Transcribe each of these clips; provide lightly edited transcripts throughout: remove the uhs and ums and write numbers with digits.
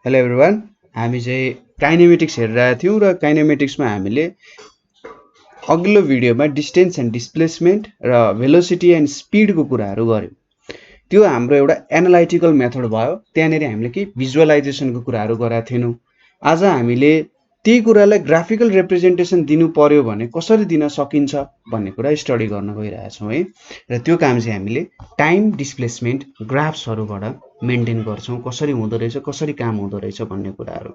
Hello everyone, हामी चाहिँ kinematics हेरिरहेका थियौँ र काइनेमेटिक्समा हामीले अघिल्लो भिडियोमा डिस्टेन्स एन्ड डिस्प्लेसमेन्ट र भेलोसिटी एन्ड स्पिडको कुराहरू गऱ्यौँ। त्यो हाम्रो एउटा एनालाइटिकल मेथड भयो। त्यहाँनिर हामीले के भिजुअलाइजेसनको कुराहरू गरेका थिएनौँ। आज हामीले त्यही कुरालाई ग्राफिकल रिप्रेजेन्टेसन दिनु पर्यो भने कसरी दिन सकिन्छ भन्ने कुरा स्टडी गर्न गइरहेछौँ है। र त्यो काम चाहिँ हामीले टाइम डिस्प्लेसमेन्ट ग्राफ्सहरूबाट मेन्टेन गर्छौँ। कसरी हुँदो रहेछ, कसरी काम हुँदो रहेछ भन्ने कुराहरू।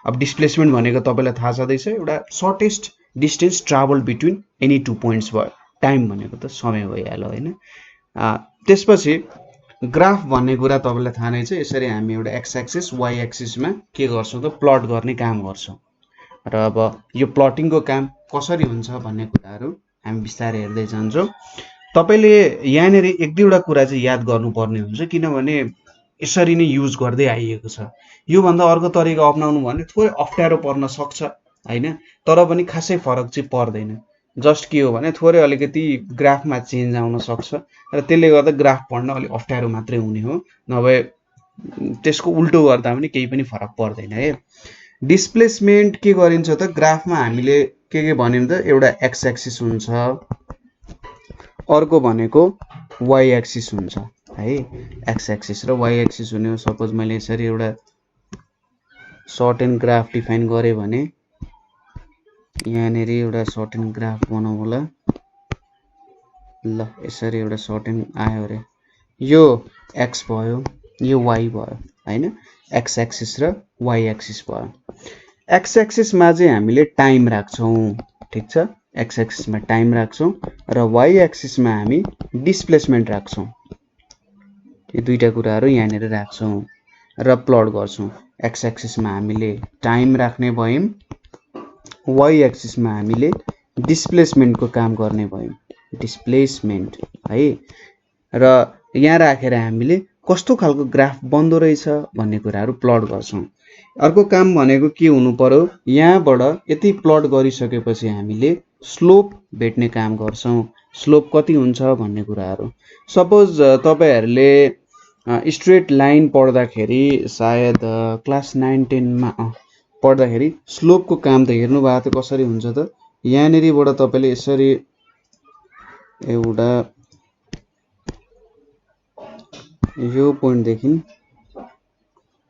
अब डिस्प्लेसमेन्ट भनेको तपाईँलाई थाहा छँदैछ, एउटा shortest distance travel between any two points भयो। टाइम भनेको त समय भइहाल्यो होइन। त्यसपछि ग्राफ भन्ने कुरा तपाईँलाई थाहा नै छ। यसरी हामी एउटा एक्स एक्सिस वाइ एक्सिसमा के गर्छौँ त प्लट गर्ने काम गर्छौँ। र अब यो प्लटिङको काम कसरी हुन्छ भन्ने कुराहरू हामी बिस्तारै हेर्दै जान्छौँ। तपाईँले यहाँनिर एक दुईवटा कुरा चाहिँ याद गर्नुपर्ने हुन्छ, किनभने यसरी नै युज गर्दै आइएको छ। योभन्दा अर्को तरिका अप्नाउनु भने थोरै अप्ठ्यारो पर्न सक्छ होइन, तर पनि खासै फरक चाहिँ पर्दैन। जस्ट के हो भने थोरै अलिकति ग्राफमा चेन्ज आउन सक्छ र त्यसले गर्दा ग्राफ पढ्न अलिक अप्ठ्यारो मात्रै हुने हो, नभए त्यसको उल्टो गर्दा पनि केही पनि फरक पर्दैन है। डिस्प्लेसमेन्ट के गरिन्छ त ग्राफमा हामीले के भन्यौँ त एउटा एक्स एक्सिस हुन्छ, अर्को भनेको वाइ एक्सिस हुन्छ है। एक्स एक्सिस र वाइ एक्सिस हुने हो। सपोज मैले यसरी एउटा सर्ट एन्ड ग्राफ डिफाइन गरेँ भने यहाँनिर एउटा सर्ट एन्ड ग्राफ बनाउँ होला। ल यसरी एउटा सर्ट एन्ड आयो अरे, यो एक्स भयो, यो वाइ भयो होइन। एक्स एक्सिस र वाइ एक्सिस भयो। एक्स एक्सिसमा चाहिँ हामीले टाइम राख्छौँ, ठिक छ। एक्स एक्सिसमा टाइम राख्छौँ र वाइ एक्सिसमा हामी डिस्प्लेसमेन्ट राख्छौँ। यो दुईटा कुराहरू यहाँनिर राख्छौँ र प्लट गर्छौँ। एक्स एक्सिसमा हामीले टाइम राख्ने भयौँ, वाइ एक्सिसमा हामीले डिस्प्लेसमेन्टको काम गर्ने भयौँ, डिस्प्लेसमेन्ट है। र यहाँ राखेर हामीले कस्तो खालको ग्राफ बन्दो रहेछ भन्ने कुराहरू प्लट गर्छौँ। अर्को काम भनेको के हुनु पर्यो, यहाँबाट यति प्लट गरिसकेपछि हामीले स्लोप भेट्ने काम गर्छौँ। स्लोप कति हुन्छ भन्ने कुराहरू। सपोज तपाईँहरूले स्ट्रेट लाइन पढ्दाखेरि सायद क्लास 9-10मा पढ्दाखेरि स्लोपको काम त हेर्नु भएको थियो कसरी हुन्छ त। यहाँनिरबाट तपाईँले यसरी एउटा यो पोइन्टदेखि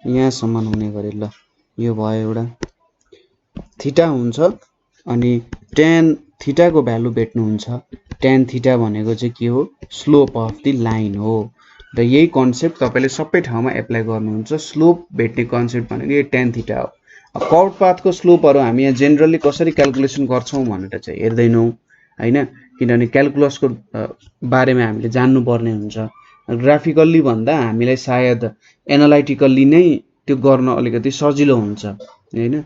यहाँसम्म हुने गरे। ल यो भयो एउटा थीटा हुन्छ अनि tan थीटाको भ्यालु भेट्नुहुन्छ। tan थीटा भनेको चाहिँ के हो, स्लोप अफ द लाइन हो। र यही कन्सेप्ट तपाईँले सबै ठाउँमा एप्लाई गर्नुहुन्छ। स्लोप भेट्ने कन्सेप्ट भनेको यो tan थीटा हो। कर्व पाथको स्लोपहरू हामी यहाँ जेनरली कसरी क्याल्कुलेसन गर्छौँ भनेर चाहिँ हेर्दैनौँ होइन, किनभने क्याल्कुलसको बारेमा हामीले जान्नुपर्ने हुन्छ। ग्राफिकल्ली भन्दा हामीलाई सायद एनालाइटिकल्ली नै त्यो गर्न अलिकति सजिलो हुन्छ होइन।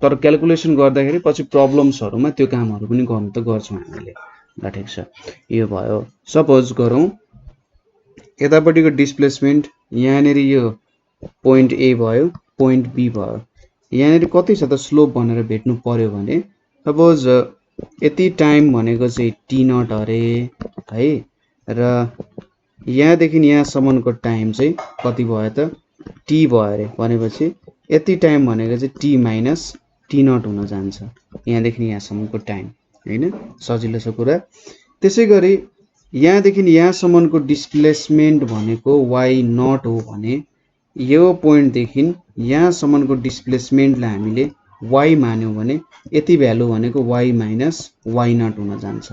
तर क्याल्कुलेसन गर्दाखेरि पछि प्रब्लम्सहरूमा त्यो कामहरू पनि गर्नु त गर्छौँ हामीले। ल ठिक छ, यो भयो। सपोज गरौँ यतापट्टिको डिस्प्लेसमेन्ट यहाँनिर यो पोइन्ट ए भयो, पोइन्ट बी भयो। यहाँनिर कति छ त स्लोप भनेर भेट्नु पर्यो भने सपोज यति टाइम भनेको चाहिँ टी नट अरे है। र यहाँदेखि यहाँसम्मको टाइम चाहिँ कति भयो त टी भयो अरे, भनेपछि यति टाइम भनेको चाहिँ टी माइनस टी नट हुन जान्छ यहाँदेखि यहाँसम्मको टाइम होइन। सजिलो छ कुरा। त्यसै गरी यहाँदेखि यहाँसम्मको डिस्प्लेसमेन्ट भनेको वाइ नट हो भने यो पोइन्टदेखि यहाँसम्मको डिस्प्लेसमेन्टलाई हामीले वाइ मान्यौँ भने यति भ्यालु भनेको वाइ माइनस वाइ नट हुन जान्छ।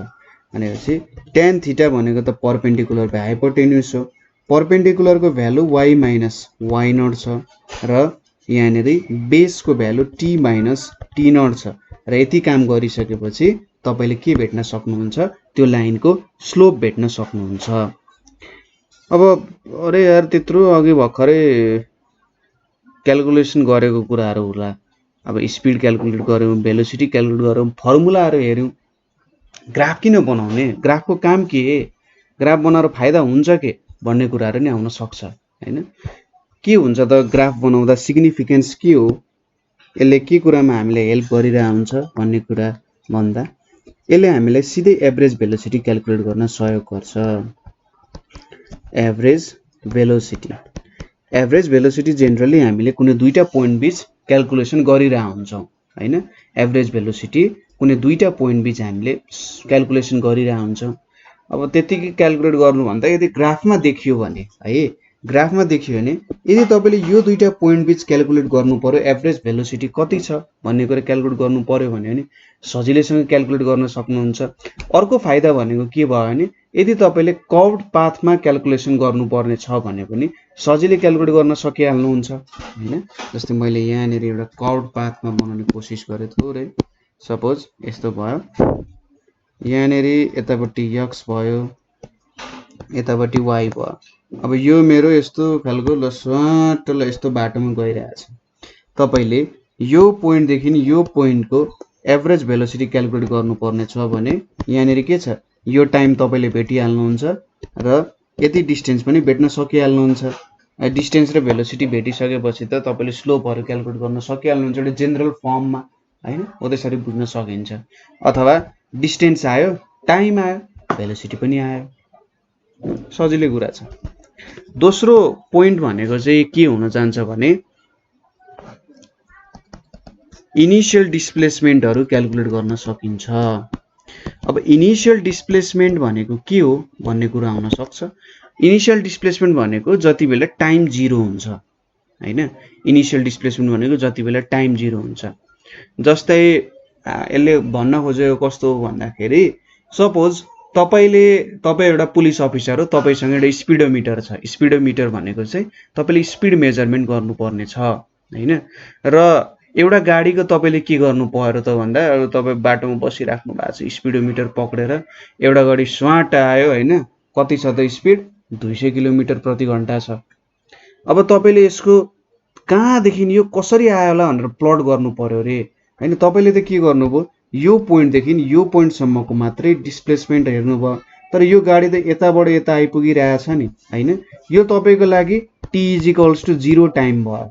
भनेपछि tan थीटा भनेको त पर्पेन्डिकुलर बाइ हाइपोटेन्युस हो। पर्पेन्डिकुलरको value y minus y naught छ र यहाँनिर बेसको value t minus t naught छ। र यति काम गरिसकेपछि तपाईँले के भेट्न सक्नुहुन्छ, त्यो लाइनको स्लोप भेट्न सक्नुहुन्छ। अब अरे यार त्यत्रो अघि भर्खरै क्याल्कुलेसन गरेको कुराहरू होला। अब स्पिड क्याल्कुलेट गऱ्यौँ, भेलोसिटी क्याल्कुलेट गऱ्यौँ, फर्मुलाहरू हेऱ्यौँ, ग्राफ किन बनाउने, ग्राफको काम के, ग्राफ बनाएर फाइदा हुन्छ के भन्ने कुराहरू नै आउन सक्छ होइन। के हुन्छ त ग्राफ बनाउँदा सिग्निफिकेन्स के हो, यसले के कुरामा हामीलाई हेल्प गरिरहेको हुन्छ भन्ने कुरा भन्दा यसले हामीलाई सिधै एभरेज भेलोसिटी क्याल्कुलेट गर्न सहयोग गर्छ। Average velocity average velocity generally हामीले कुनै दुईटा पोइन्ट बीच क्याल्कुलेसन गरिरहेको हुन्छौँ हैन। एभरेज भेलोसिटी कुनै दुईटा पोइन्ट बीच हामीले क्याल्कुलेसन गरिरहेको हुन्छौँ। अब त्यतिकै क्याल्कुलेट गर्नुभन्दा यदि ग्राफमा देखियो भने है, ग्राफमा देखियो भने यदि तपाईले यो दुईटा पोइन्ट बीच क्याल्कुलेट गर्नु पर्यो एभरेज भेलोसिटी कति छ भन्ने कुरा क्याल्कुलेट गर्नु पर्यो भने सजिलैसँग क्याल्कुलेट गर्न सक्नुहुन्छ। अर्को फाइदा भनेको के भयो भने यदि तपाईले कर्व्ड पाथमा क्याल्कुलेसन गर्नुपर्ने छ भने पनि सजिलै क्याल्कुलेट गर्न सकिहाल्नुहुन्छ हैन। जस्तै मैले यहाँनिर एउटा कर्व्ड पाथमा बनाउने कोसिस गरे थोरै, सपोज यस्तो भयो, यहाँनिर यतापट्टि x भयो, यतापट्टि y भयो। अब यो मेरो यस्तो खालको ल स्वाटल यस्तो बाटोमा गइरहेछ। तपाईले यो पोइन्ट देखि यो पोइन्टको एभरेज भेलोसिटी क्याल्कुलेट गर्नुपर्ने छ भने यहाँनिर के छ, यो टाइम तपाईले भेटिहाल्नुहुन्छ र यति डिस्टेन्स पनि भेट्न सकिहाल्नुहुन्छ। डिस्टेन्स र भेलोसिटी भेटिसकेपछि त तपाईले स्लोपहरु क्याल्कुलेट गर्न सकिहाल्नुहुन्छ एउटा जेनरल फर्ममा हैन। हो त्यसरी बुझ्न सकिन्छ। अथवा डिस्टेन्स आयो, टाइम आयो, भेलोसिटी पनि आयो, सजिलै कुरा छ। दोस्रो पोइन्ट भनेको चाहिँ के हुन जान्छ भने इनिशियल डिस्प्लेसमेन्टहरु क्याल्कुलेट गर्न सकिन्छ। अब इनिशियल डिस्प्लेसमेन्ट भनेको के हो भन्ने कुरा आउन सक्छ। इनिशियल डिस्प्लेसमेन्ट भनेको जति बेला टाइम 0 हुन्छ हैन। इनिशियल डिस्प्लेसमेन्ट भनेको जति बेला टाइम 0 हुन्छ। जस्तै यसले भन्न खोजेको कस्तो हो भन्दाखेरि सपोज तपाईँ एउटा पुलिस अफिसर हो, तपाईसँग एउटा स्पिडोमिटर छ। स्पिडोमिटर भनेको चाहिँ तपाईले स्पिड मेजरमेन्ट गर्नुपर्ने छ हैन। र एउटा गाडीको तपाईले के गर्नु पर्यो त भन्दा तपाईँ बाटोमा बसिराख्नु भएको छ, स्पिडोमिटर पक्रेर एउटा गाडी स्वाट आयो हैन, कति छ त स्पिड 200 किलोमिटर प्रति घण्टा छ। अब तपाईले यसको कहाँदेखि यो कसरी आयो होला भनेर प्लट गर्नु पर्यो रे हैन। तपाईले त के गर्नुभयो, यो पोइन्ट देखि यो पोइन्ट सम्मको मात्रै डिस्प्लेसमेन्ट हेर्नुभयो, तर यो गाडी त यताबाट यता आइपुगिरहेछ नि हैन। यो तपाईको लागि t = 0 टाइम भयो,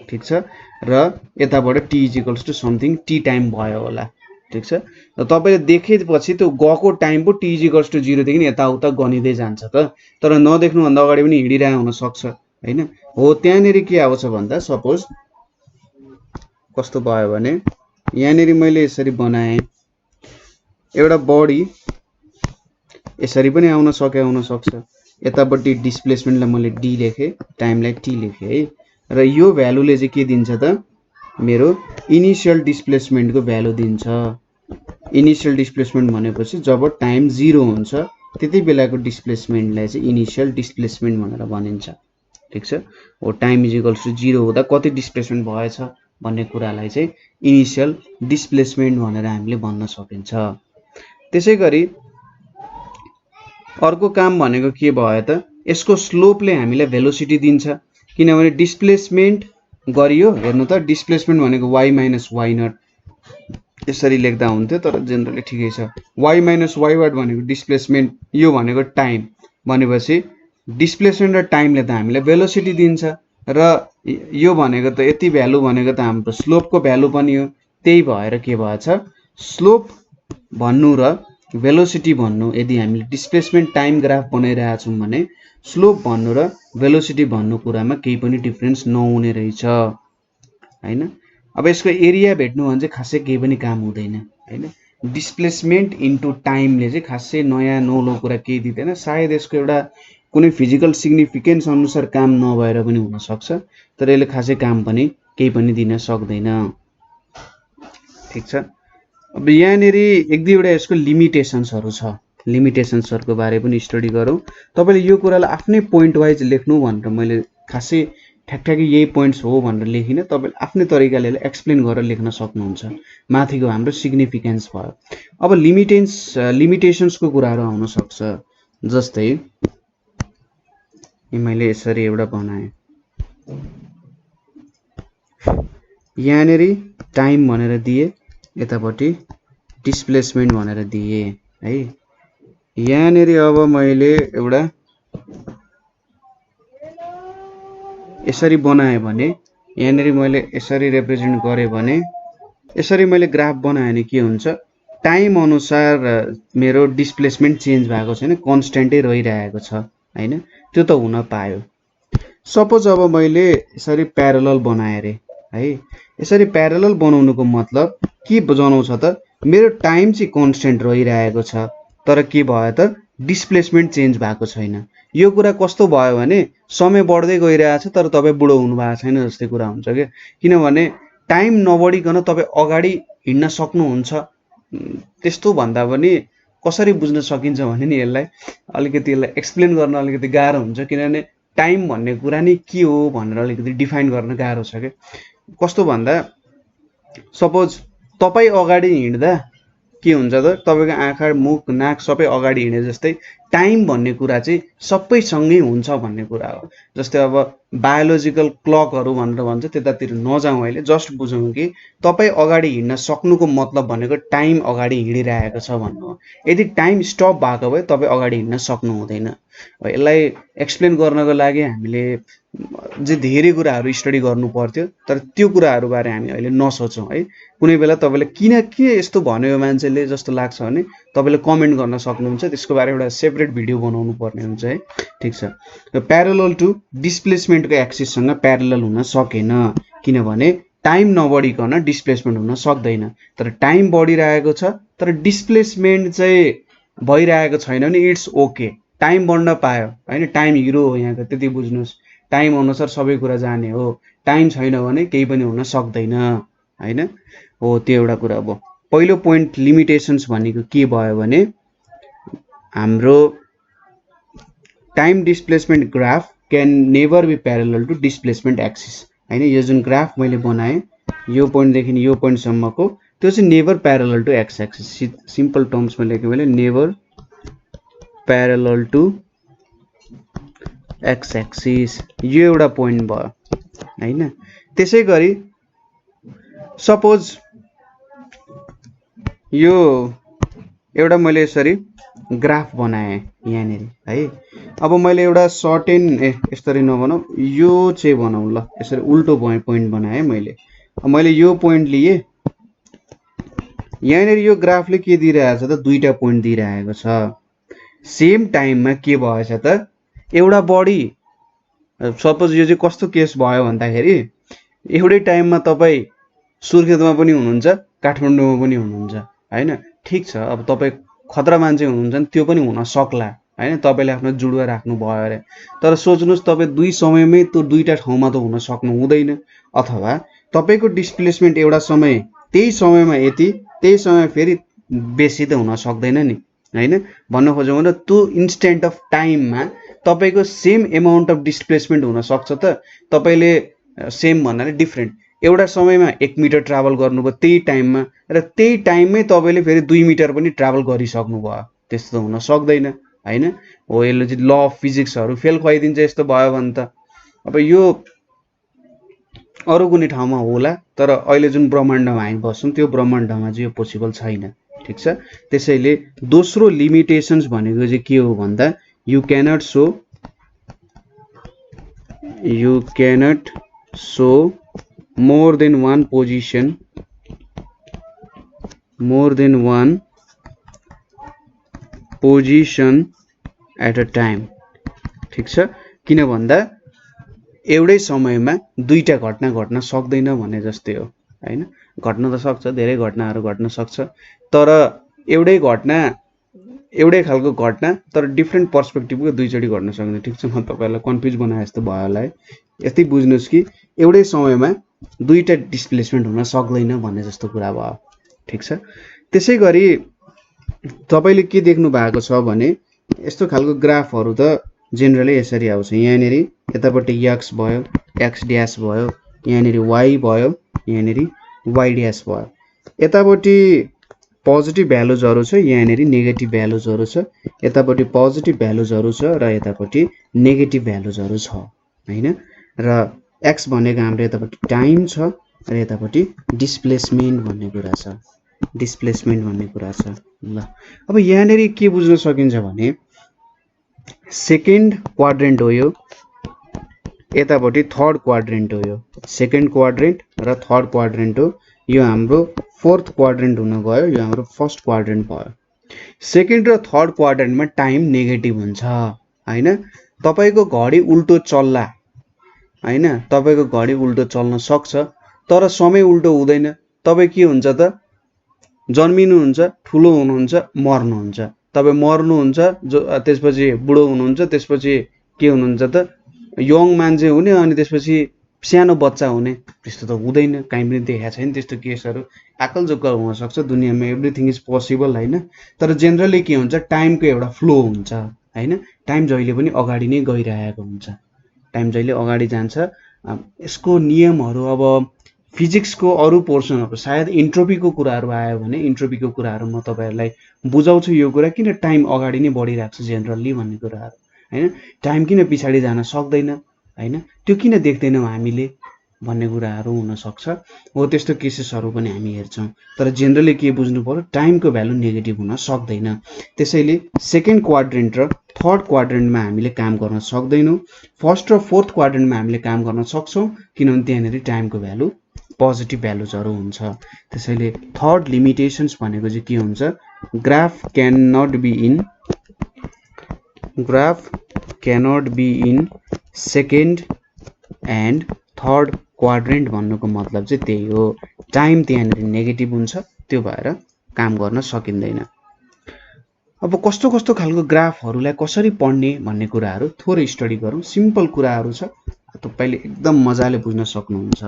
ठीक छ, र यताबाट t = समथिङ t टाइम भयो होला, ठीक छ। र तपाईले देखेपछि त्यो गएको टाइम पो t = 0 देखि यताउता गनिदै जान्छ त, तर नदेख्नु भन्दा अगाडि पनि हिडिरहेको हुन सक्छ हैन। हो त्यहाँनेरि के आउँछ भन्दा सपोज कस्तो भयो भने यहाँनेरि मैले यसरी बनाए, एउटा बडी यसरी पनि आउन सक्छ। यतापट्टि डिस्प्लेसमेन्टलाई मैले d लेखे, टाइमलाई t लेखे है। र यो भ्यालुले चाहिँ के दिन्छ त, मेरो इनिशियल डिस्प्लेसमेन्टको भ्यालु दिन्छ। इनिशियल डिस्प्लेसमेन्ट भनेपछि जब टाइम 0 हुन्छ त्यति बेलाको डिस्प्लेसमेन्टलाई चाहिँ इनिशियल डिस्प्लेसमेन्ट भनेर भनिन्छ, ठीक छ। हो टाइम = 0 हुँदा कति डिस्प्लेसमेन्ट भएछ भन्ने कुरालाई चाहिँ इनिशियल डिस्प्लेसमेन्ट भनेर हामीले भन्न सकिन्छ। त्यसैगरी अर्को काम भनेको के भयो त, यसको स्लोपले हामीलाई भेलोसिटी दिन्छ। किनभने डिस्प्लेसमेन्ट गरियो, हेर्नु त डिस्प्लेसमेन्ट भनेको y - y0 यसरी लेख्दा हुन्थ्यो, तर जेनरली ठिकै छ। y - y0 भनेको डिस्प्लेसमेन्ट, यो भनेको टाइम भनेपछि डिस्प्लेसमेन्ट र टाइमले त हामीलाई भेलोसिटी दिन्छ। र यो भनेको त यति भ्यालु भनेको त हाम्रो स्लोपको भ्यालु पनि हो। त्यही भएर के भएछ, स्लोप भन्नु र भेलोसिटी भन्नु, यदि हामीले डिस्प्लेसमेन्ट टाइम ग्राफ बनाइरहेका छौं भने स्लोप भन्नु र भेलोसिटी भन्नु कुरामा केही पनि डिफरेन्स नहुने रहेछ हैन। अब यसको एरिया भेट्नु भने चाहिँ खासै केही पनि काम हुँदैन हैन। डिस्प्लेसमेन्ट इन्टु टाइमले चाहिँ खासै नयाँ नौलो कुरा केही दिँदैन। सायद यसको एउटा कुनै फिजिकल सिग्निफिकेन्स अनुसार काम नभएर पनि हुन सक्छ, तर यसले खासै काम पनि केही पनि दिन सक्दैन, ठीक छ। अब यहाँनेरि एक दुईवटा यसको लिमिटेसन्सहरु छ। लिमिटेसन्सहरुको बारे पनि स्टडी गरौँ। तपाईले यो कुरालाई आफ्नै पोइन्ट वाइज लेख्नु भनेर मैले खासै ठ्याकठ्याकै यही पोइन्ट्स हो भनेर लेखिन। तपाईले आफ्नै तरिकाले एक्सप्लेन गरेर लेख्न सक्नुहुन्छ। माथिको हाम्रो सिग्निफिकेन्स भयो। अब लिमिटेसन्सको कुराहरु आउन सक्छ। जस्तै मैले यसरी एउटा बनाए, यहाँनेरि टाइम भनेर दिए, यतापट्टि डिस्प्लेसमेन्ट भनेर दिए है। यहाँनेरि अब मैले एउटा यसरी बनाए भने, यहाँनेरि मैले यसरी रिप्रेजेन्ट गरे भने, यसरी मैले ग्राफ बनाए भने के हुन्छ, टाइम अनुसार मेरो डिस्प्लेसमेन्ट चेन्ज भएको छैन, कन्स्ट्यान्टै रहिरहेको छ हैन। त्यो त हुन पायो। सपोज अब मैले यसरी प्यारलल बनाएँ रे है, यसरी प्यारलल बनाउनुको मतलब के जनाउँछ त मेरो टाइम चाहिँ कन्स्टेन्ट रहिरहेको छ तर के भयो त डिस्प्लेसमेन्ट चेन्ज भएको छैन। यो कुरा कस्तो भयो भने समय बढ्दै गइरहेछ तर तपाईँ बुढो हुनु भएको छैन जस्तै कुरा हुन्छ क्या। किनभने टाइम नबढिकन तपाईँ अगाडि हिँड्न सक्नुहुन्छ। त्यस्तो भन्दा पनि कसरी बुझ्न सकिन्छ भने नि यसलाई अलिकति यसलाई एक्सप्लेन गर्न अलिकति गाह्रो हुन्छ, किनभने टाइम भन्ने कुरा नि के हो भनेर अलिकति डिफाइन गर्न गाह्रो छ क्या। कस्तो भन्दा सपोज तपाईँ अगाडि हिँड्दा के हुन्छ त तपाईँको आँखा मुख नाक सबै अगाडि हिँडे जस्तै टाइम भन्ने कुरा चाहिँ सबै सँगै हुन्छ भन्ने कुरा हो। जस्तै अब बायोलोजिकल क्लकहरू भनेर भन्छ, त्यतातिर नजाउँ अहिले, जस्ट बुझौँ कि तपाईँ अगाडि हिँड्न सक्नुको मतलब भनेको टाइम अगाडि हिँडिरहेको छ भन्नु हो। यदि टाइम स्टप भएको भए तपाईँ अगाडि हिँड्न सक्नु हुँदैन। यसलाई एक्सप्लेन गर्नको लागि हामीले जे धेरै कुराहरू स्टडी गर्नु पर्थ्यो, तर त्यो कुराहरूबारे हामी अहिले नसोचौँ है। कुनै बेला तपाईँले किन के यस्तो भन्यो मान्छेले जस्तो लाग्छ भने तपाईँले कमेन्ट गर्न सक्नुहुन्छ, त्यसको बारे एउटा सेपरेट भिडियो बनाउनु पर्ने हुन्छ है। ठिक छ, प्यारलल टु डिस्प्लेसमेन्टको एक्सिससँग प्यारलल हुन सकेन किनभने टाइम नबढिकन डिस्प्लेसमेन्ट हुन सक्दैन। तर टाइम बढिरहेको छ तर डिस्प्लेसमेन्ट चाहिँ भइरहेको छैन भने इट्स ओके, टाइम बढ्न पायो होइन। टाइम हिरो हो यहाँको, त्यति बुझ्नुहोस्। टाइम अनुसार सबै कुरा जाने हो, टाइम छैन भने केही पनि हुन सक्दैन होइन। हो त्यो एउटा कुरा भयो। पहिलो पोइन्ट लिमिटेसन्स भनेको के भयो भने हाम्रो time displacement graph can never be parallel to displacement axis होइन। यो जुन ग्राफ मैले बनाएँ यो पोइन्टदेखि यो पोइन्टसम्मको त्यो चाहिँ never parallel to x axis. Simple टर्म्समा लेखेँ मैले never parallel to x axis, यो एउटा पोइन्ट भयो होइन। त्यसै गरी सपोज यो एउटा मैले यसरी ग्राफ बनाएँ यहाँनिर है। अब मैले एउटा सर्टेन यसरी नबनाऊ, यो चाहिँ बनाऊ ल, यसरी उल्टो पोइन्ट बनाएँ मैले यो पोइन्ट लिएँ। यहाँनिर यो ग्राफले के दिइरहेछ त दुईटा पोइन्ट दिइरहेको छ। सेम टाइममा के भएछ त एउटा बढी। सपोज यो चाहिँ कस्तो केस भयो भन्दाखेरि एउटै टाइममा तपाईँ सुर्खेतमा पनि हुनुहुन्छ काठमाडौँमा पनि हुनुहुन्छ होइन। ठिक छ, अब तपाईँ खतरा मान्छे हुनुहुन्छ नि त्यो पनि हुन सक्ला होइन, तपाईँले आफ्नो जुडुवा राख्नु भयो अरे। तर सोच्नुहोस् तपाईँ दुई समयमै त्यो दुईटा ठाउँमा त हुन सक्नु हुँदैन। अथवा तपाईँको डिस्प्लेसमेन्ट एउटा समय त्यही समयमा यति, त्यही समय फेरि बेसी त हुन सक्दैन नि होइन। भन्न खोजौँ भने त्यो इन्स्टेन्ट अफ टाइममा तपाईँको सेम एमाउन्ट अफ डिस्प्लेसमेन्ट हुनसक्छ त। तपाईँले सेम भन्नाले डिफ्रेन्ट, एउटा समयमा 1 मिटर ट्राभल गर्नुभयो त्यही टाइममा र त्यही टाइममै तपाईँले फेरि 2 मिटर पनि ट्राभल गरिसक्नु भयो, त्यस्तो त हुन सक्दैन होइन। हो यसले चाहिँ ल अफ फिजिक्सहरू फेल खुवाइदिन्छ यस्तो भयो भने त। अब यो अरू कुनै ठाउँमा होला तर अहिले जुन ब्रह्माण्डमा हामी बस्छौँ त्यो ब्रह्माण्डमा चाहिँ यो पोसिबल छैन। ठिक छ, त्यसैले दोस्रो लिमिटेसन्स भनेको चाहिँ के हो भन्दा you cannot show more than one position at a time। ठिक छ, किन भन्दा एउटै समयमा दुईटा घटना घट्न सक्दैन भने जस्तै हो होइन। घट्न त सक्छ, धेरै घटनाहरू घट्न सक्छ, तर एउटै खालको घटना तर डिफ्रेन्ट पर्सपेक्टिभको दुईचोटि घट्न सक्दैन। ठिक छ, म तपाईँहरूलाई कन्फ्युज बनाए जस्तो भयो होला है। यस्तै बुझ्नुहोस् कि एउटै समयमा दुईटा डिस्प्लेसमेन्ट हुन सक्दैन भन्ने जस्तो कुरा भयो। ठिक छ, त्यसै गरी तपाईँले के देख्नु भएको छ भने यस्तो खालको ग्राफहरू त जेनरली यसरी आउँछ। यहाँनिर यतापट्टि एक्स भयो, एक्स ड्यास भयो, यहाँनिर वाई भयो, यहाँनिर वाई ड्यास भयो। यतापट्टि पोजिटिभ भ्यालुजहरू छ, यहाँनिर नेगेटिभ भ्यालुजहरू छ, यतापट्टि पोजिटिभ भ्यालुजहरू छ र यतापट्टि नेगेटिभ भ्यालुजहरू छ होइन। र एक्स भनेको हाम्रो यतापट्टि टाइम छ र यतापट्टि डिस्प्लेसमेन्ट भन्ने कुरा छ, ल। अब यहाँनिर के बुझ्न सकिन्छ भने सेकेन्ड क्वाड्रेन्ट हो यो, यतापट्टि थर्ड क्वाड्रेन्ट हो यो। सेकेन्ड क्वाड्रेन्ट र थर्ड क्वाड्रेन्ट हो, यो हाम्रो फोर्थ क्वाड्रेन्ट हुन गयो, यो हाम्रो फर्स्ट क्वाड्रेन्ट भयो। सेकेन्ड र थर्ड क्वाड्रेन्टमा टाइम नेगेटिभ हुन्छ होइन। तपाईँको घडी उल्टो चल्ला हैन तपाईको घडी उल्टो चल्न सक्छ तर समय उल्टो हुँदैन तपाई के हुन्छ त जन्मिनुहुन्छ ठुलो हुनुहुन्छ मर्नुहुन्छ तपाई मर्नुहुन्छ त्यसपछि बुढो हुनुहुन्छ त्यसपछि के हुनुहुन्छ त यङ मान्छे हुने अनि त्यसपछि सानो बच्चा हुने त्यस्तो त हुँदैन कहीँ पनि देखाएको छैन त्यस्तो केसहरु आकल जोकल हुन सक्छ दुनियामा एभ्रीथिङ इज पोसिबल हैन तर जनरली के हुन्छ टाइमको एउटा फ्लो हुन्छ हैन टाइम जहिले पनि अगाडि नै गइरहेको हुन्छ टाइम जहिले अगाडि जान्छ यसको नियमहरु अब फिजिक्सको अरु पोर्सनहरु सायद इन्ट्रोपीको कुराहरु आयो भने इन्ट्रोपीको कुराहरु म तपाईहरुलाई बुझाउँछु यो कुरा किन टाइम अगाडि नै बढिरहेको छ जनरली भन्ने कुराहरु हैन टाइम किन पिछाडी जान सक्दैन हैन त्यो किन देख्दैनौं हामीले भन्ने कुराहरु हुन सक्छ हो त्यस्तो केसेसहरु पनि हामी हेर्छौं तर जनरली के बुझ्नु पर्यो टाइमको भ्यालु नेगेटिभ हुन सक्दैन त्यसैले सेकेन्ड क्वाड्रेन्ट र थर्ड क्वाड्रेन्टमा हामीले काम गर्न सक्दैनौं फर्स्ट र फोर्थ क्वाड्रेन्टमा हामीले काम गर्न सक्छौं किनभने त्यहाँनेरि टाइमको भ्यालु पोजिटिभ भ्यालुजहरु हुन्छ त्यसैले थर्ड लिमिटेशन्स भनेको चाहिँ के हुन्छ graph cannot be in second and third quadrant भन्नुको मतलब चाहिँ त्यही हो टाइम त्यहाँनेरि नेगेटिभ हुन्छ त्यो भएर काम गर्न सकिँदैन अब कस्तो कस्तो खालको ग्राफहरुलाई कसरी पढ्ने भन्ने कुराहरु थोरै स्टडी गरौँ सिम्पल कुराहरु छ तपाईले एकदम मजाले बुझ्न सक्नुहुन्छ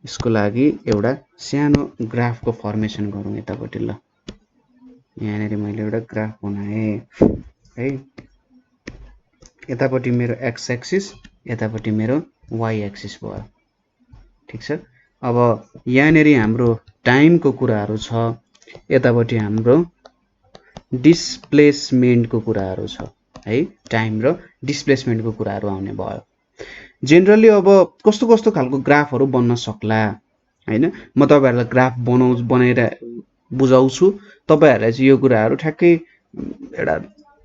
यसको लागि एउटा सानो ग्राफको फर्मेसन गरौँ यतापटि ल यहाँनेरि मैले एउटा ग्राफ बनाए है यतापटि मेरो एक्स एक्सिस यतापटि मेरो वाई एक्सिस भयो ठीक छ अब यहाँनेरि हाम्रो टाइमको कुराहरु छ यतापटि हाम्रो डिस्प्लेसमेन्टको कुराहरु छ है टाइम र डिस्प्लेसमेन्टको कुराहरु आउने भयो जनरली अब कस्तो कस्तो खालको ग्राफहरु बन्न सक्ला हैन म तपाईहरुलाई ग्राफ बनाएर बुझाउँछु तपाईहरुलाई चाहिँ यो कुराहरु ठ्याक्कै एउटा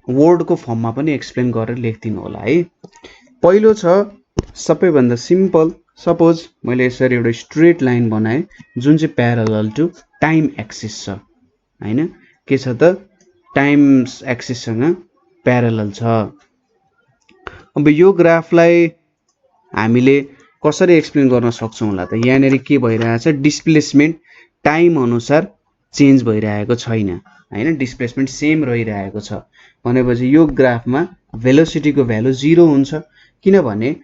वर्डको फर्ममा पनि एक्सप्लेन गरेर लेख्दिनु होला है पहिलो छ सबैभन्दा सिम्पल सपोज मैले यसरी एउटा स्ट्रेट लाइन बनाए जुन चाहिँ प्यारलल टु टाइम एक्सिस छ हैन के छ त टाइम एक्सिससँग प्यारलल छ अब यो ग्राफलाई हामीले कसरी एक्सप्लेन गर्न सक्छौं होला त यहाँनेरि के भइरहेछ डिस्प्लेसमेन्ट टाइम अनुसार चेन्ज भइरहेको छैन हैन डिस्प्लेसमेन्ट सेम रहिरहेको छ भनेपछि यो ग्राफमा भेलोसिटीको भ्यालु 0 हुन्छ किनभने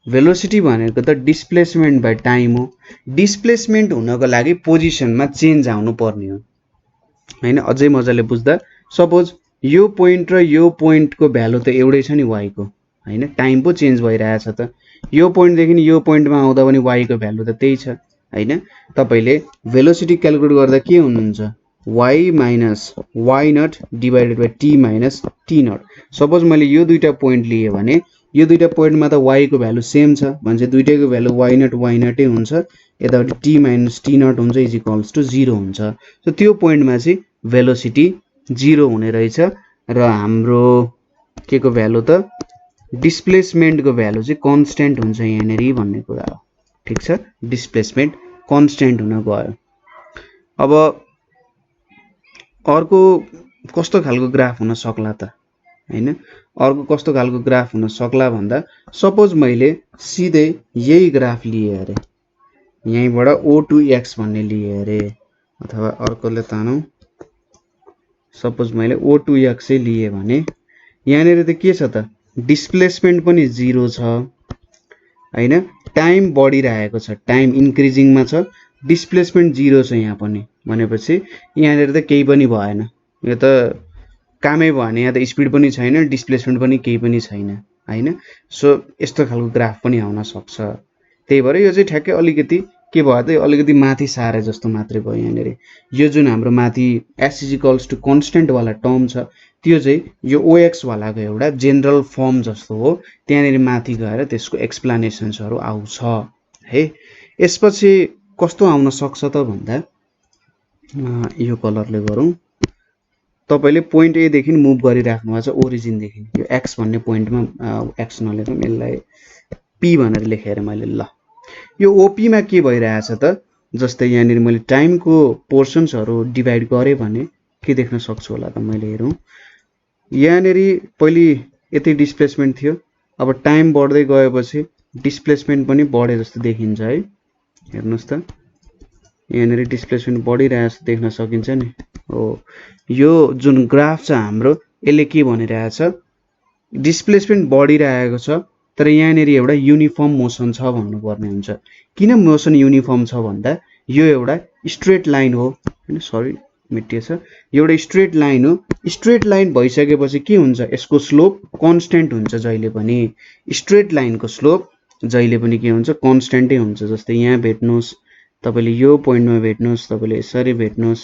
भेलोसिटी भनेको त डिस्प्लेसमेन्ट बाइ टाइम हो डिस्प्लेसमेन्ट हुनको लागि पोजिसनमा चेन्ज आउनु पर्ने हो हैन अझै मजाले बुझ्दा सपोज यो पोइन्ट र यो पोइन्टको भ्यालु त एउटै छ नि y को हैन टाइम पो चेन्ज भइरहेछ त यो पोइन्ट देखि यो पोइन्टमा आउँदा पनि y को भ्यालु त त्यही छ हैन तपाईले भेलोसिटी क्याल्कुलेट गर्दा के हुनुहुन्छ y minus y naught divided by t minus t naught suppose मैले यो दुईटा पोइन्ट लिए भने यो दुईटा पोइन्टमा त y को भ्यालु सेम छ भन्छ दुईटैको भ्यालु y naught नै हुन्छ यतापटि t minus t naught हुन्छ इज इक्वल्स टु 0 हुन्छ सो त्यो पोइन्टमा चाहिँ भेलोसिटी 0 हुने रहेछ र हाम्रो के को भ्यालु त डिस्प्लेसमेन्टको भ्यालु चाहिँ कन्स्ट्यान्ट हुन्छ यहाँनेरि भन्ने कुरा हो ठीक छ डिस्प्लेसमेन्ट कन्स्ट्यान्ट हुन गयो अब अर्को कस्तो खालको ग्राफ हुन सक्ला त हैन अर्को कस्तो खालको ग्राफ हुन सक्ला भन्दा सपोज मैले सिधै यही ग्राफ लिए अरे यहीबाट O2x भन्ने लिए अरे अथवा अर्कोले तानौ सपोज मैले O2x चाहिँ लिए भने यहाँनेरि त के छ त डिस्प्लेसमेन्ट पनि 0 छ हैन टाइम बढिरहेको छ टाइम इन्क्रिजिङमा छ डिस्प्लेसमेन्ट 0 छ यहाँ पनि भनेपछि यहाँनेरि त केही पनि भएन यो त कामै भएन यहाँ त स्पिड पनि छैन डिस्प्लेसमेन्ट पनि केही पनि छैन हैन सो यस्तो खालको ग्राफ पनि आउन सक्छ त्यही भएर यो चाहिँ ठ्याक्कै अलिकति के भयो त अलिकति माथि सारे जस्तो मात्रै भयो यहाँनेरि यो जुन हाम्रो माथि s = कन्स्ट्यान्ट वाला टर्म छ त्यो चाहिँ यो OX वालाको एउटा जनरल फर्म जस्तो हो त्यहाँनेरि माथि गएर त्यसको एक्सप्लेनेसन्सहरु आउँछ है यसपछि कस्तो आउन सक्छ त भन्दा यो कलरले गरौँ तपाईले पोइन्ट A देखि मुभ गरिराख्नु भएको छ ओरिजिन देखि यो x भन्ने पोइन्टमा x नलेखौँ यसलाई p भनेर लेखेर मैले ल यो OP मा के भइरहेछ त जस्तै यहाँनेरि मैले टाइमको पोर्सन्सहरु डिभाइड गरे भने के देख्न सक्छु होला त मैले हेरौँ यहाँनेरि पहिले यति डिस्प्लेसमेन्ट थियो अब टाइम बढ्दै गएपछि डिस्प्लेसमेन्ट पनि बढे जस्तो देखिन्छ है। हेर्नुस् त यहाँनेरि डिस्प्लेसमेन्ट बढिरहेको जस्तो देख्न सकिन्छ नि। हो यो जुन ग्राफ छ हाम्रो यसले के भनिरहेछ, डिस्प्लेसमेन्ट बढिरहेको छ तर यहाँनेरि एउटा युनिफर्म मोसन छ भन्नुपर्ने हुन्छ। किन मोसन युनिफर्म छ भन्दा यो एउटा स्ट्रेट लाइन हो हैन, सरी मेटिएछ, एउटा स्ट्रेट लाइन हो। स्ट्रेट लाइन भइसकेपछि के हुन्छ, यसको स्लोप कन्स्टेन्ट हुन्छ जहिले पनि। स्ट्रेट लाइनको स्लोप जहिले पनि के हुन्छ, कन्स्टेन्टै हुन्छ। जस्तै यहाँ भेट्नुस्, तपाईले यो पोइन्टमा भेट्नुस्, तपाईले यसरी भेट्नुस्,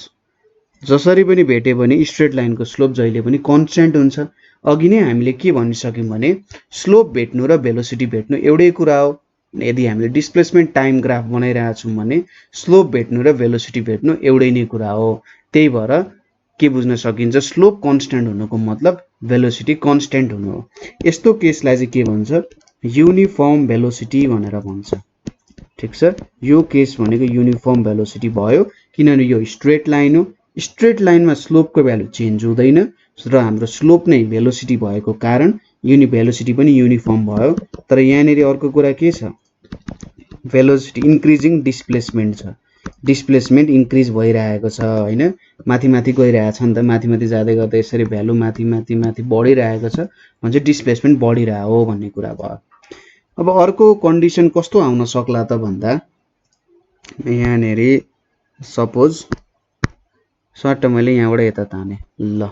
जसरी पनि भेटे पनि स्ट्रेट लाइनको स्लोप जहिले पनि कन्स्टेन्ट हुन्छ। अघि नै हामीले के भनिसक्यौं भने स्लोप भेट्नु र भेलोसिटी भेट्नु एउटै कुरा हो। यदि हामीले डिस्प्लेसमेन्ट टाइम ग्राफ बनाइरहेका छौं भने स्लोप भेट्नु र भेलोसिटी भेट्नु एउटै नै कुरा हो। त्यही भएर के बुझ्न सकिन्छ, स्लोप कन्स्टेन्ट हुनुको मतलब भेलोसिटी कन्स्टेन्ट हुनु हो। यस्तो केसलाई चाहिँ के भन्छ, युनिफर्म भेलोसिटी भनेर भन्छ। ठीक छ, यो केस भनेको युनिफर्म भेलोसिटी भयो किनभने यो स्ट्रेट लाइन हो। स्ट्रेट लाइनमा स्लोपको भ्यालु चेन्ज हुँदैन र हाम्रो स्लोप नै भेलोसिटी भएको कारण भेलोसिटी पनि युनिफर्म भयो। तर यहाँनेरि अर्को कुरा के छ, भेलोसिटी इन्क्रिजिङ डिस्प्लेसमेन्ट छ। डिस्प्लेसमेन्ट इन्क्रिज भइरहेको छ हैन, माथि माथि गइरहेछ नि त, माथि माथि जाँदै गर्दा यसरी भ्यालु माथि माथि माथि बढिरहेको छ भने डिस्प्लेसमेन्ट बढिरहेको हो भन्ने कुरा भयो। अब अर्को कन्डिसन कस्तो आउन सक्ला त भन्दा यहाँनेरि सपोज सर्ट मैले यहाँबाट यता ताने, ल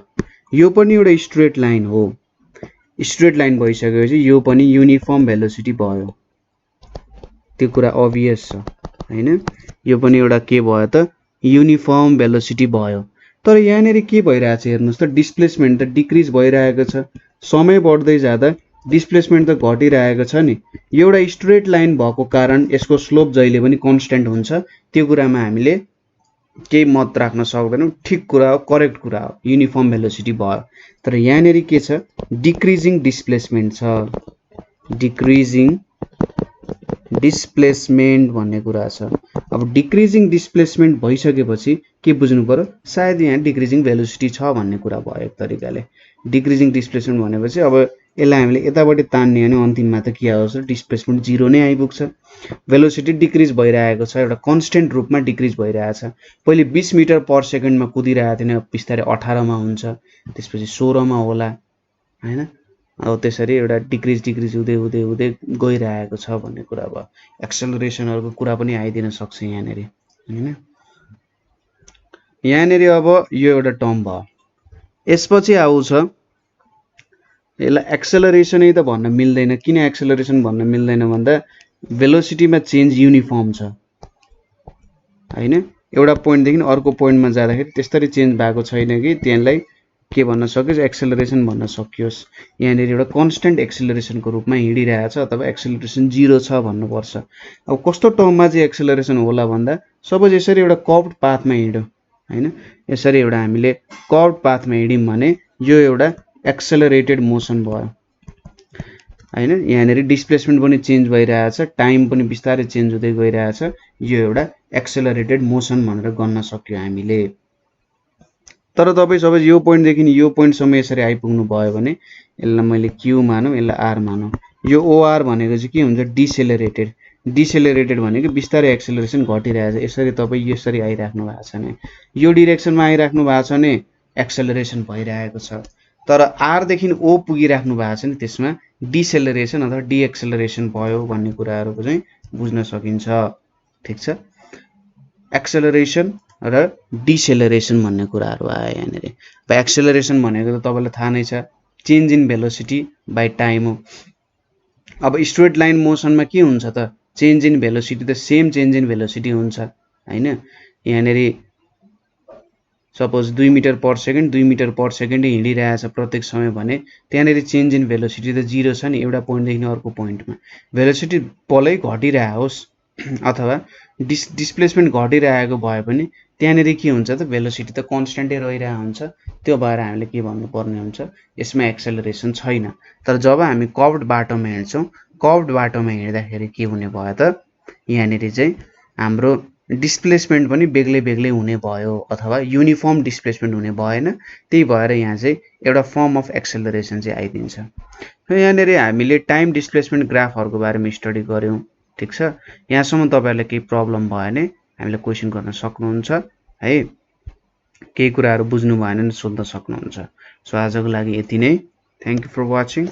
यो पनि एउटा स्ट्रेट लाइन हो। स्ट्रेट लाइन भइसकेपछि यो पनि युनिफर्म भेलोसिटी भयो, त्यो कुरा अभियस छ हैन। यो पनि एउटा के भयो त, युनिफर्म भेलोसिटी भयो। तर यहाँनेरि के भइरहेछ हेर्नुस् त, डिस्प्लेसमेन्ट त डिक्रिज भइरहेको छ। समय बढ्दै जाँदा डिस्प्लेसमेन्ट त घटिरहेको छ नि। एउटा स्ट्रेट लाइन भएको कारण यसको स्लोप जहिले पनि कन्स्टेन्ट हुन्छ। त्यो कुरामा हामीले केही मत राख्न सक्दैनौं, ठिक कुरा हो, करेक्ट कुरा हो, युनिफर्म भेलोसिटी भयो। तर यहाँनेरि के छ, डिक्रिजिङ डिस्प्लेसमेन्ट छ। डिक्रिजिङ डिस्प्लेसमेन्ट भन्ने कुरा छ। अब डिक्रिजिङ डिस्प्लेसमेन्ट भइसकेपछि के बुझ्नु पर्यो, सायद यहाँ डिक्रिजिङ भेलोसिटी छ भन्ने कुरा भयो एक तरिकाले। डिक्रिजिङ डिस्प्लेसमेन्ट भनेपछि अब यसलाई हामीले यतापट्टि तान्ने भने अन्तिममा त के आउँछ, डिस्प्लेसमेन्ट 0 नै आइपुग्छ। भेलोसिटी डिक्रिज भइरहेको छ, एउटा कन्स्टेन्ट रूपमा डिक्रिज भइरहेछ। पहिले 20 मिटर पर सेकेन्डमा कुदिरहेको थिएन, बिस्तारै 18 मा हुन्छ, त्यसपछि 16 मा होला हैन। अब त्यसरी एउटा डिक्रिज हुँदै हुँदै हुँदै गइरहेको छ भन्ने कुरा भयो। एक्सेलरेसनहरुको कुरा पनि आइदिन सक्छ यहाँनेरि हैन। यहाँनेरि अब यो एउटा टर्म भयो। यसपछि आउँछ, यसलाई एक्सेलरेसनै त भन्न मिल्दैन। किन एक्सेलरेसन भन्न मिल्दैन भन्दा भेलोसिटीमा चेन्ज युनिफर्म छ हैन। एउटा पोइन्टदेखि अर्को पोइन्टमा जाँदाखेरि त्यसरी चेन्ज भएको छैन कि त्यसलाई के भन्न सकियोस्, एक्सेलरेसन भन्न सकियोस्। यहाँनेरि एउटा कन्स्टेन्ट एक्सेलरेसनको रूपमा हिँडिरहेछ अथवा एक्सेलरेसन 0 छ भन्नुपर्छ। अब कस्तो टर्ममा चाहिँ एक्सेलरेसन होला भन्दा सपोज यसरी एउटा कर्भड पाथमा हिँड्यो हैन, यसरी एउटा हामीले कर्भड पाथमा हिँड्यौं भने यो एउटा एक्सेलरेटेड मोसन भयो हैन। यहाँनेरि डिस्प्लेसमेन्ट पनि चेन्ज भइरहेछ, टाइम पनि बिस्तारै चेन्ज हुँदै गइरहेछ। यो एउटा एक्सेलरेटेड मोसन भनेर गन्न सक्यो हामीले। तर तपाई सबै यो पोइन्टदेखि यो पोइन्टसम्म यसरी आइपुग्नु भयो भने यसलाई मैले क्यू मानौं, यसलाई आर मानौं। यो ओआर भनेको चाहिँ के हुन्छ, डिसेलरेटेड। डिसेलरेटेड भनेको बिस्तारै एक्सेलरेसन घटिरहेछ। यसरी तपाई यसरी आइराख्नु भएको छ भने, यो डाइरेक्सनमा आइराख्नु भएको छ भने एक्सेलरेसन भइरहेको छ। तर आर देखि ओ पुगिराख्नु भएको छ नि, त्यसमा डिसेलरेसन अथवा डिएक्सेलरेसन भयो भन्ने कुराहरुको चाहिँ बुझ्न सकिन्छ। ठीक छ, एक्सेलरेसन र डिसेलरेसन भन्ने कुराहरु आयो यहाँनेरि। अब एक्सेलरेसन भनेको त तपाईलाई थाहा नै छ, change in velocity by time हो। अब स्ट्रेट लाइन मोसनमा के हुन्छ त, चेन्ज इन भेलोसिटी त सेम चेन्ज इन भेलोसिटी हुन्छ हैन। यहाँनेरि suppose 2 metre per second 2 metre per second हिँडिरहेछ प्रत्येक समय भने त्यहाँनेरि चेन्ज इन भेलोसिटी त 0 छ नि। एउटा पोइन्टदेखि अर्को पोइन्टमा भेलोसिटी भलै घटिरहेको होस् अथवा डिस्प्लेसमेन्ट घटिरहेको भए पनि त्यहाँनेरि के हुन्छ त, भेलोसिटी त कन्स्टेन्टै रहिरहेको हुन्छ। त्यो भएर हामीले के भन्नुपर्ने हुन्छ, यसमा एक्सेलरेसन छैन। तर जब हामी कर्भड बाटोमा हिँड्छौं, कर्भड बाटोमा हिँड्दाखेरि के हुने भयो त, यहाँनेरि चाहिँ हाम्रो डिस्प्लेसमेन्ट पनि बेग्लै बेग्लै हुने भयो अथवा युनिफर्म डिस्प्लेसमेन्ट हुने भएन। त्यही भएर यहाँ चाहिँ एउटा फर्म अफ एक्सेलरेसन चाहिँ आइदिन्छ। यहाँनिर हामीले टाइम डिस्प्लेसमेन्ट ग्राफहरूको बारेमा स्टडी गर्यौं। ठिक छ, यहाँसम्म तपाईहरुलाई केही प्रब्लम भयो भने हामीले क्वेशन गर्न सक्नुहुन्छ है। केही कुराहरु बुझ्नु भएन भने सोध्न सक्नुहुन्छ। सो आजको लागि यति नै। Thank you for watching.